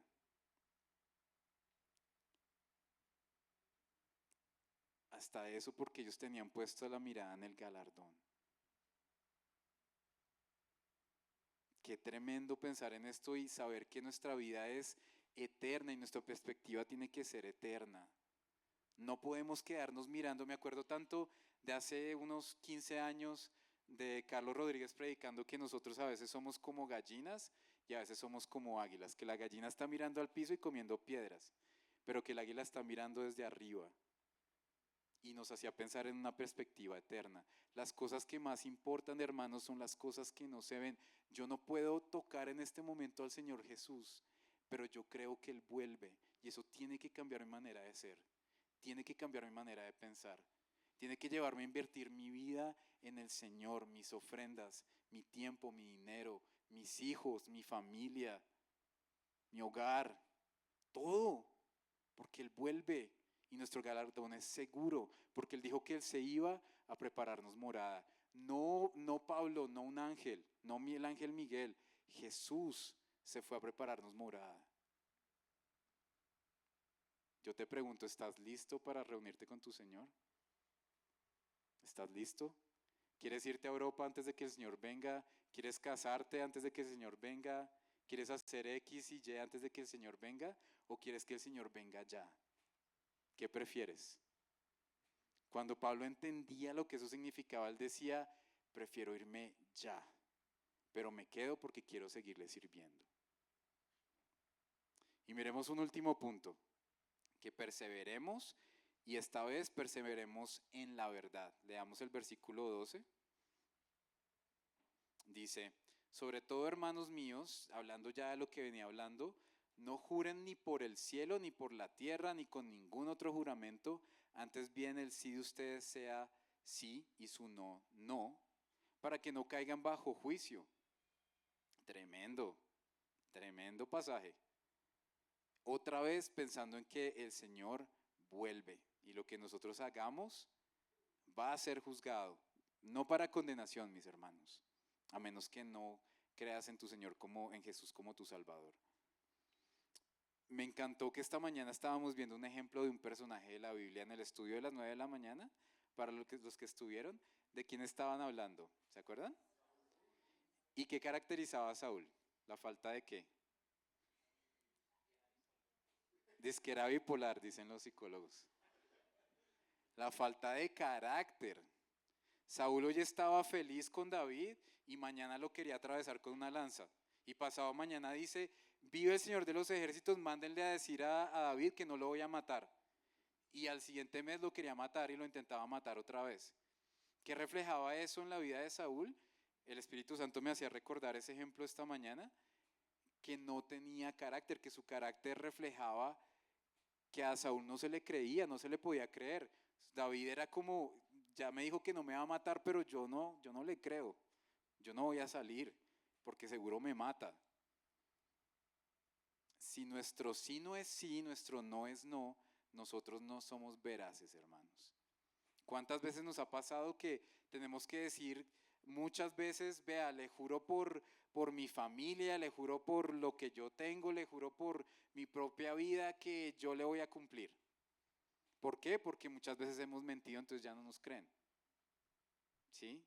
Hasta eso porque ellos tenían puesto la mirada en el galardón. Qué tremendo pensar en esto y saber que nuestra vida es eterna y nuestra perspectiva tiene que ser eterna. No podemos quedarnos mirando. Me acuerdo tanto de hace unos 15 años de Carlos Rodríguez predicando que nosotros a veces somos como gallinas y a veces somos como águilas, que la gallina está mirando al piso y comiendo piedras, pero que el águila está mirando desde arriba. Y nos hacía pensar en una perspectiva eterna. Las cosas que más importan, hermanos, son las cosas que no se ven. Yo no puedo tocar en este momento al Señor Jesús, pero yo creo que Él vuelve y eso tiene que cambiar mi manera de ser. Tiene que cambiar mi manera de pensar. Tiene que llevarme a invertir mi vida en el Señor, mis ofrendas, mi tiempo, mi dinero, mis hijos, mi familia, mi hogar, todo, porque Él vuelve y nuestro galardón es seguro, porque Él dijo que Él se iba a prepararnos morada. No, no Pablo, no un ángel, no el ángel Miguel, Jesús se fue a prepararnos morada. Yo te pregunto, ¿estás listo para reunirte con tu Señor? ¿Estás listo? ¿Quieres irte a Europa antes de que el Señor venga? ¿Quieres casarte antes de que el Señor venga? ¿Quieres hacer X y Y antes de que el Señor venga? ¿O quieres que el Señor venga ya? ¿Qué prefieres? Cuando Pablo entendía lo que eso significaba, él decía, prefiero irme ya, pero me quedo porque quiero seguirle sirviendo. Y miremos un último punto, que perseveremos y esta vez perseveremos en la verdad. Leamos el versículo 12. Dice, sobre todo hermanos míos, hablando ya de lo que venía hablando, no juren ni por el cielo, ni por la tierra, ni con ningún otro juramento, antes bien el sí de ustedes sea sí y su no, no, para que no caigan bajo juicio. Tremendo, tremendo pasaje. Otra vez pensando en que el Señor vuelve y lo que nosotros hagamos va a ser juzgado, no para condenación, mis hermanos, a menos que no creas en tu Señor como en Jesús como tu Salvador. Me encantó que esta mañana estábamos viendo un ejemplo de un personaje de la Biblia en el estudio de las 9 de la mañana, para los que estuvieron, ¿de quién estaban hablando? ¿Se acuerdan? ¿Y qué caracterizaba a Saúl? ¿La falta de qué? Dice que era bipolar, dicen los psicólogos. La falta de carácter. Saúl hoy estaba feliz con David y mañana lo quería atravesar con una lanza. Y pasado mañana dice, vive el Señor de los ejércitos, mándenle a decir a David que no lo voy a matar. Y al siguiente mes lo quería matar y lo intentaba matar otra vez. ¿Qué reflejaba eso en la vida de Saúl? El Espíritu Santo me hacía recordar ese ejemplo esta mañana, que no tenía carácter, que su carácter reflejaba que a Saúl no se le creía, no se le podía creer. David era como, ya me dijo que no me va a matar, pero yo no le creo. Yo no voy a salir, porque seguro me mata. Si nuestro sí no es sí, nuestro no es no, nosotros no somos veraces, hermanos. ¿Cuántas veces nos ha pasado que tenemos que decir muchas veces, vea, le juro por mi familia, le juro por lo que yo tengo, le juro por mi propia vida que yo le voy a cumplir? ¿Por qué? Porque muchas veces hemos mentido, entonces ya no nos creen. ¿Sí?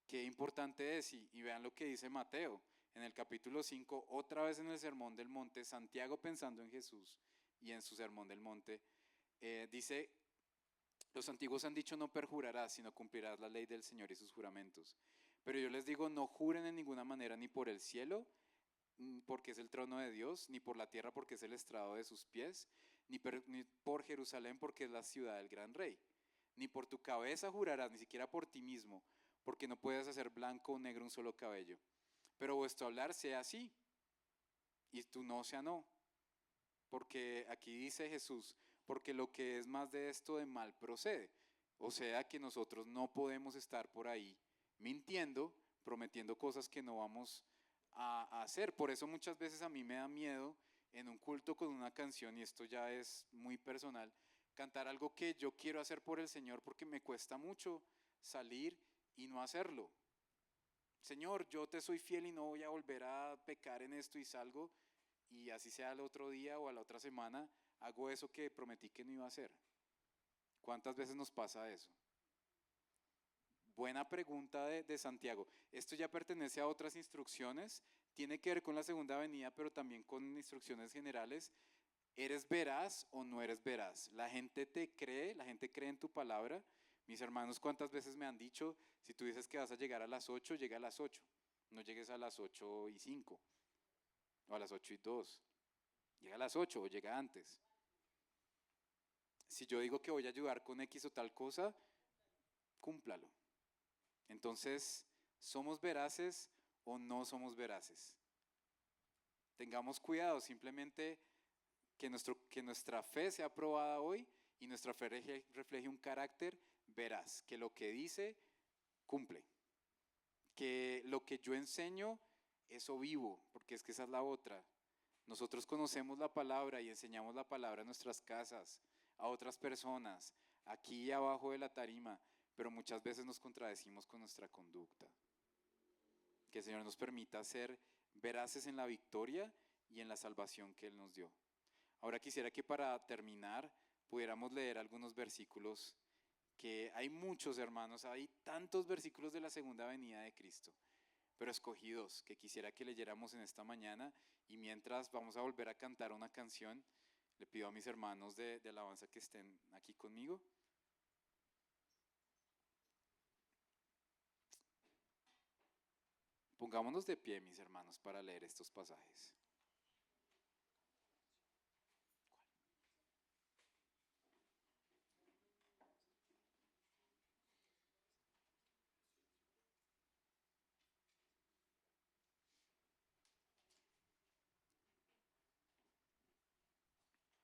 Qué importante es, y vean lo que dice Mateo en el capítulo 5, otra vez en el Sermón del Monte, Santiago pensando en Jesús y en su Sermón del Monte, dice, los antiguos han dicho no perjurarás, sino cumplirás la ley del Señor y sus juramentos. Pero yo les digo, no juren en ninguna manera ni por el cielo, porque es el trono de Dios, ni por la tierra, porque es el estrado de sus pies, ni por Jerusalén, porque es la ciudad del gran rey. Ni por tu cabeza jurarás, ni siquiera por ti mismo, porque no puedes hacer blanco o negro un solo cabello. Pero vuestro hablar sea así, y tu no sea no. Porque aquí dice Jesús, porque lo que es más de esto de mal procede. O sea que nosotros no podemos estar por ahí mintiendo, prometiendo cosas que no vamos a hacer. Por eso muchas veces a mí me da miedo en un culto con una canción, y esto ya es muy personal, cantar algo que yo quiero hacer por el Señor porque me cuesta mucho salir y no hacerlo. Señor, yo te soy fiel y no voy a volver a pecar en esto, y salgo y así sea el otro día o a la otra semana, hago eso que prometí que no iba a hacer. ¿Cuántas veces nos pasa eso? Buena pregunta de Santiago. Esto ya pertenece a otras instrucciones, tiene que ver con la segunda venida, pero también con instrucciones generales. ¿Eres veraz o no eres veraz? La gente te cree, la gente cree en tu palabra. Mis hermanos, ¿cuántas veces me han dicho, si tú dices que vas a llegar a las 8, llega a las 8, no llegues a las 8:05 o a las 8:02, llega a las 8 o llega antes. Si yo digo que voy a ayudar con X o tal cosa, cúmplalo. Entonces, ¿somos veraces o no somos veraces? Tengamos cuidado, simplemente que nuestra fe sea probada hoy y nuestra fe refleje un carácter veraz, que lo que dice cumple, que lo que yo enseño, eso vivo, porque es que esa es la otra. Nosotros conocemos la palabra y enseñamos la palabra en nuestras casas, a otras personas, aquí abajo de la tarima, pero muchas veces nos contradecimos con nuestra conducta. Que el Señor nos permita ser veraces en la victoria y en la salvación que Él nos dio. Ahora quisiera que para terminar pudiéramos leer algunos versículos, que hay muchos, hermanos, hay tantos versículos de la segunda venida de Cristo, pero escogí dos que quisiera que leyéramos en esta mañana, y mientras vamos a volver a cantar una canción, le pido a mis hermanos de alabanza que estén aquí conmigo. Pongámonos de pie, mis hermanos, para leer estos pasajes.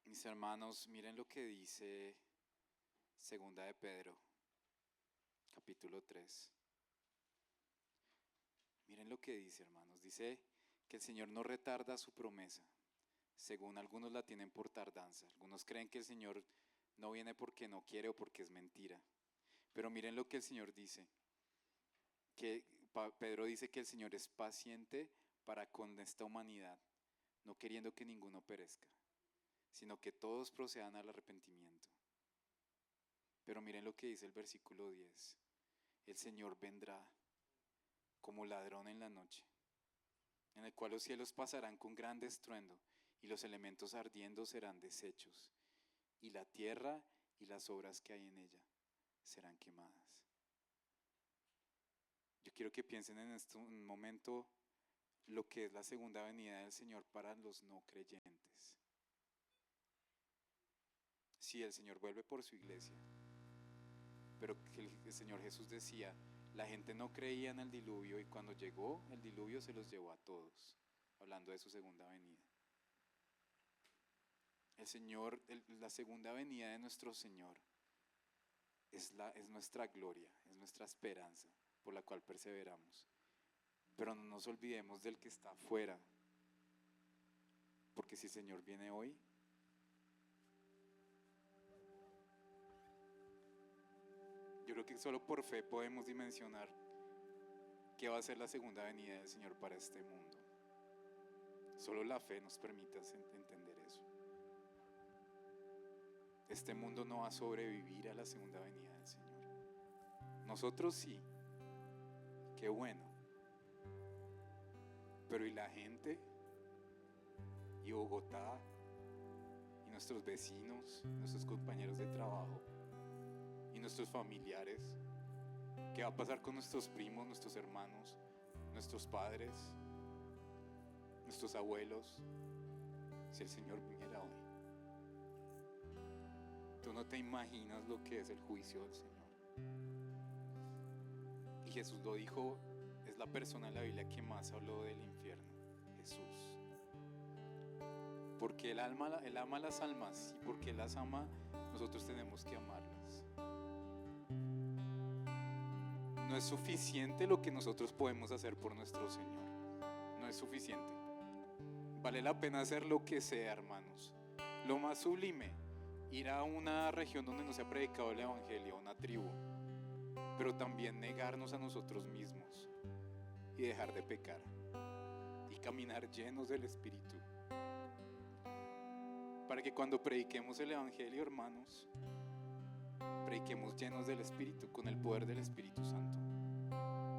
Mis hermanos, miren lo que dice Segunda de Pedro, capítulo 3. Miren lo que dice, hermanos. Dice que el Señor no retarda su promesa, según algunos la tienen por tardanza. Algunos creen que el Señor no viene porque no quiere o porque es mentira. Pero miren lo que el Señor dice, que Pedro dice que el Señor es paciente para con esta humanidad, no queriendo que ninguno perezca, sino que todos procedan al arrepentimiento. Pero miren lo que dice el versículo 10. El Señor vendrá como ladrón en la noche, en el cual los cielos pasarán con gran estruendo, y los elementos ardiendo serán deshechos, y la tierra y las obras que hay en ella serán quemadas. Yo quiero que piensen en un momento lo que es la segunda venida del Señor para los no creyentes. Sí, el Señor vuelve por su iglesia, pero que el Señor Jesús decía, la gente no creía en el diluvio y cuando llegó el diluvio se los llevó a todos, hablando de su segunda venida. El Señor, la segunda venida de nuestro Señor es nuestra gloria, es nuestra esperanza por la cual perseveramos. Pero no nos olvidemos del que está afuera, porque si el Señor viene hoy, yo creo que solo por fe podemos dimensionar qué va a ser la segunda venida del Señor para este mundo. Solo la fe nos permite entender eso. Este mundo no va a sobrevivir a la segunda venida del Señor. Nosotros sí, qué bueno. Pero ¿y la gente? ¿Y Bogotá? ¿Y nuestros vecinos? ¿Nuestros compañeros de trabajo? ¿Y nuestros familiares? ¿Qué va a pasar con nuestros primos, nuestros hermanos, nuestros padres, nuestros abuelos, si el Señor viniera hoy? Tú no te imaginas lo que es el juicio del Señor. Y Jesús lo dijo, es la persona en la Biblia que más habló del infierno, Jesús. Porque Él ama las almas, y porque Él las ama, nosotros tenemos que amarlas. No es suficiente lo que nosotros podemos hacer por nuestro Señor. No es suficiente. Vale la pena hacer lo que sea, hermanos. Lo más sublime, ir a una región donde no se ha predicado el evangelio, a una tribu, pero también negarnos a nosotros mismos y dejar de pecar y caminar llenos del Espíritu, para que cuando prediquemos el evangelio, hermanos, prediquemos llenos del Espíritu, con el poder del Espíritu Santo,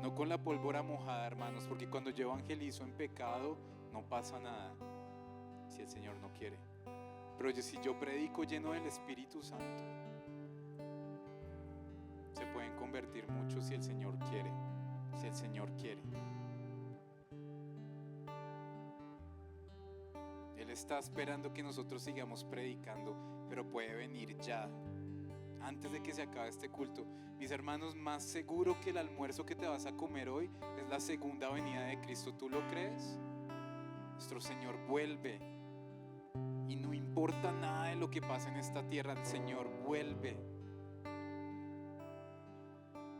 no con la pólvora mojada, hermanos, porque cuando yo evangelizo en pecado no pasa nada si el Señor no quiere. Pero si yo predico lleno del Espíritu Santo, se pueden convertir muchos si el Señor quiere. Si el Señor quiere. Él está esperando que nosotros sigamos predicando, pero puede venir ya, antes de que se acabe este culto. Mis hermanos, más seguro que el almuerzo que te vas a comer hoy es la segunda venida de Cristo. ¿Tú lo crees? Nuestro Señor vuelve. Y no importa nada de lo que pasa en esta tierra, el Señor vuelve.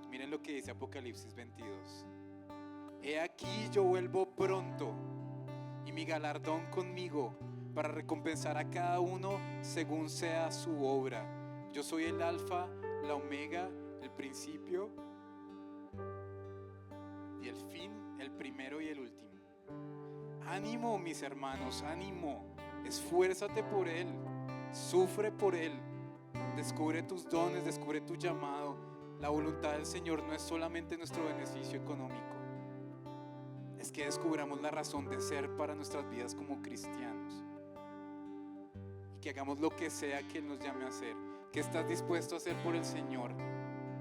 Miren lo que dice Apocalipsis 22. He aquí yo vuelvo pronto, y mi galardón conmigo, para recompensar a cada uno según sea su obra. Yo soy el alfa, la omega, el principio y el fin, el primero y el último. Ánimo, mis hermanos, ánimo. Esfuérzate por Él, sufre por Él, descubre tus dones, descubre tu llamado. La voluntad del Señor no es solamente nuestro beneficio económico, es que descubramos la razón de ser para nuestras vidas como cristianos y que hagamos lo que sea que Él nos llame a hacer. ¿Qué estás dispuesto a hacer por el Señor,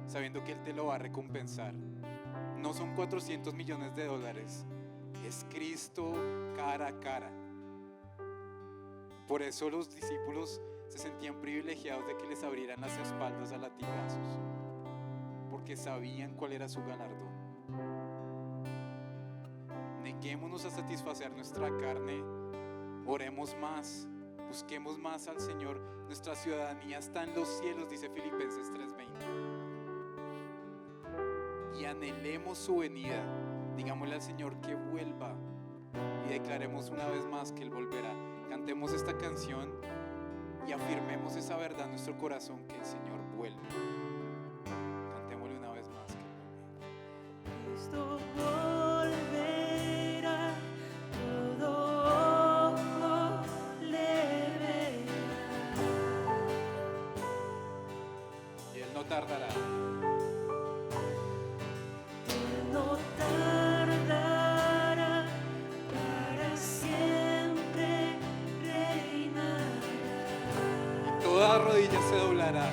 sabiendo que Él te lo va a recompensar? no son 400 millones de dólares, es Cristo cara a cara. Por eso los discípulos se sentían privilegiados de que les abrieran las espaldas a latigazos, porque sabían cuál era su galardón. Neguémonos a satisfacer nuestra carne, oremos más, busquemos más al Señor. Nuestra ciudadanía está en los cielos, dice Filipenses 3:20. Y anhelemos su venida. Digámosle al Señor que vuelva y declaremos una vez más que Él volverá. Cantemos esta canción y afirmemos esa verdad en nuestro corazón, que el Señor vuelve. Cantémosle una vez más que Él vuelve. Cristo volverá, todo ojo le verá. Y Él no tardará. Él no tardará, para siempre reinará. Y toda rodilla se doblará.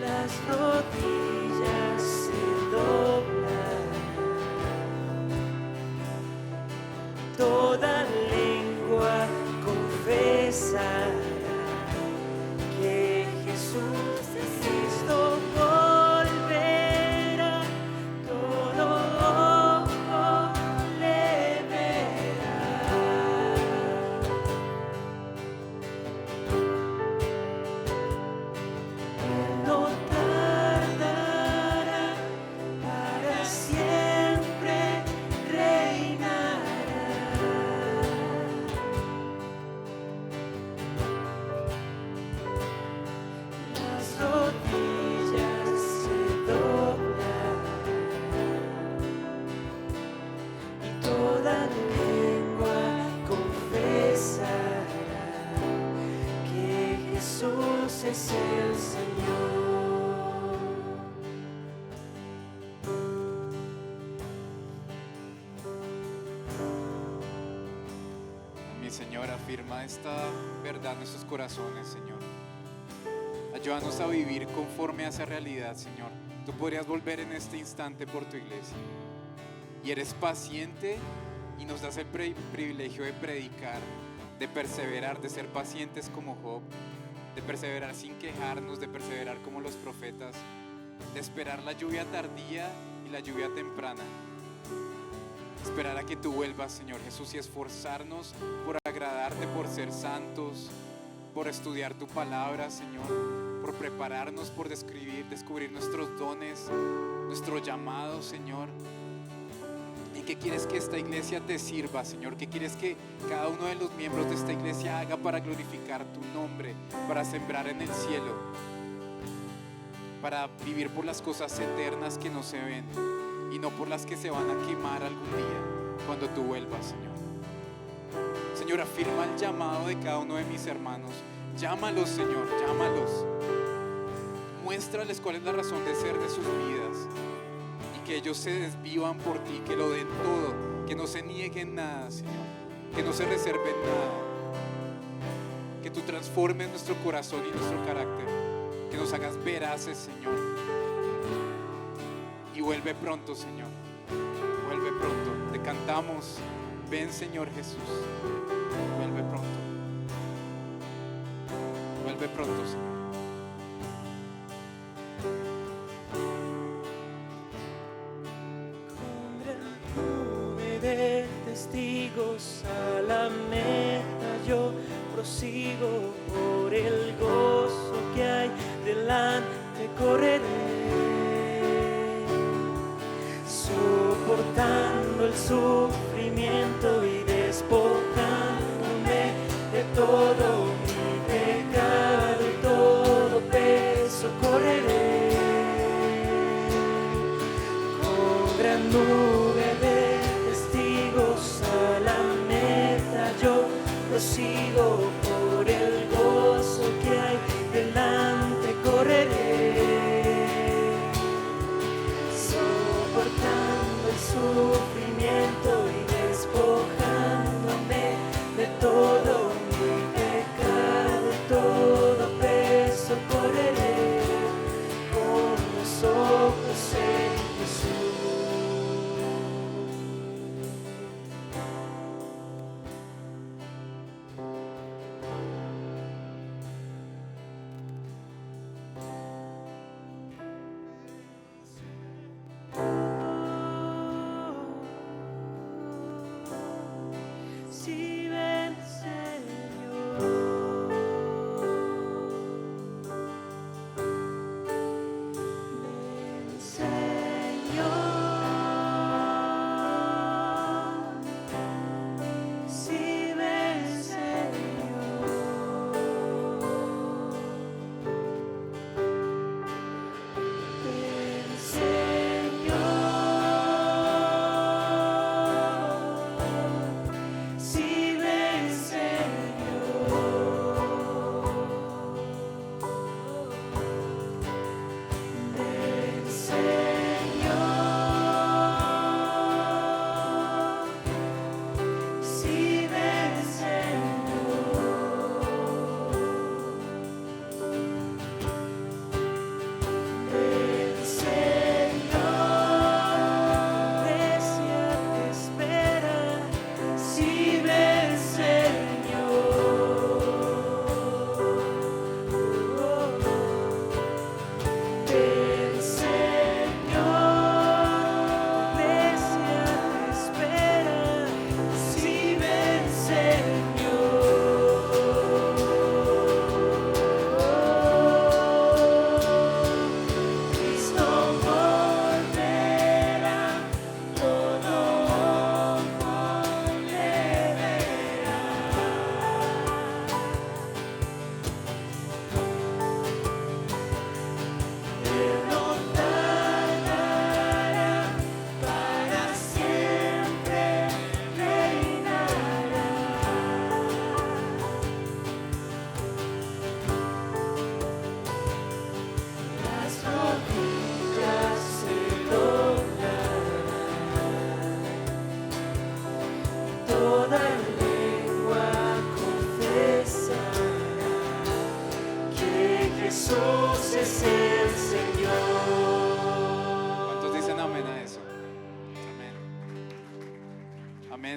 Las rodillas se doblarán, toda lengua confesará que Jesús es Cristo. Volverá, todo ojo le verá. No tardará, para siempre reinará. Las rodillas se doblarán y toda lengua confesará que Jesús es el Señor. Mi Señor, afirma esta verdad en nuestros corazones, Señor. Ayúdanos a vivir conforme a esa realidad, Señor. Tú podrías volver en este instante por tu iglesia. Y eres paciente y nos das el privilegio de predicar, de perseverar, de ser pacientes como Job, de perseverar sin quejarnos, de perseverar como los profetas, de esperar la lluvia tardía y la lluvia temprana. Esperar a que tú vuelvas, Señor Jesús, y esforzarnos por agradarte, por ser santos, por estudiar tu palabra, Señor, por prepararnos, por descubrir nuestros dones, nuestro llamado, Señor. ¿En qué quieres que esta iglesia te sirva, Señor? ¿Qué quieres que cada uno de los miembros de esta iglesia haga para glorificar tu nombre, para sembrar en el cielo, para vivir por las cosas eternas que no se ven y no por las que se van a quemar algún día cuando tú vuelvas, Señor? Señor, afirma el llamado de cada uno de mis hermanos. Llámalos, Señor, llámalos. Muéstrales cuál es la razón de ser de sus vidas y que ellos se desvivan por ti, que lo den todo, que no se nieguen nada, Señor, que no se reserven nada, que tú transformes nuestro corazón y nuestro carácter, que nos hagas veraces, Señor. Y vuelve pronto, Señor, vuelve pronto. Te cantamos, ven, Señor Jesús, vuelve pronto, vuelve pronto, Señor. Con gran nube de testigos a la meta yo prosigo, por el gozo que hay delante correré, soportando el sufrimiento y despojándome de todo mi pecado y todo peso correré. Con gran nube de testigos a la meta yo prosigo, por el gozo que hay delante correré, soportando el sufrimiento y despojando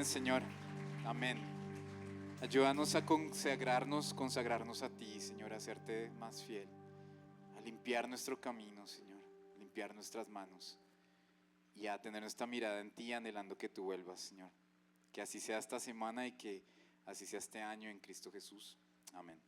Amén, Señor. Amén. Ayúdanos a consagrarnos a ti, Señor, a hacerte más fiel, a limpiar nuestro camino, Señor, limpiar nuestras manos y a tener nuestra mirada en ti, anhelando que tú vuelvas, Señor. Que así sea esta semana y que así sea este año en Cristo Jesús. Amén.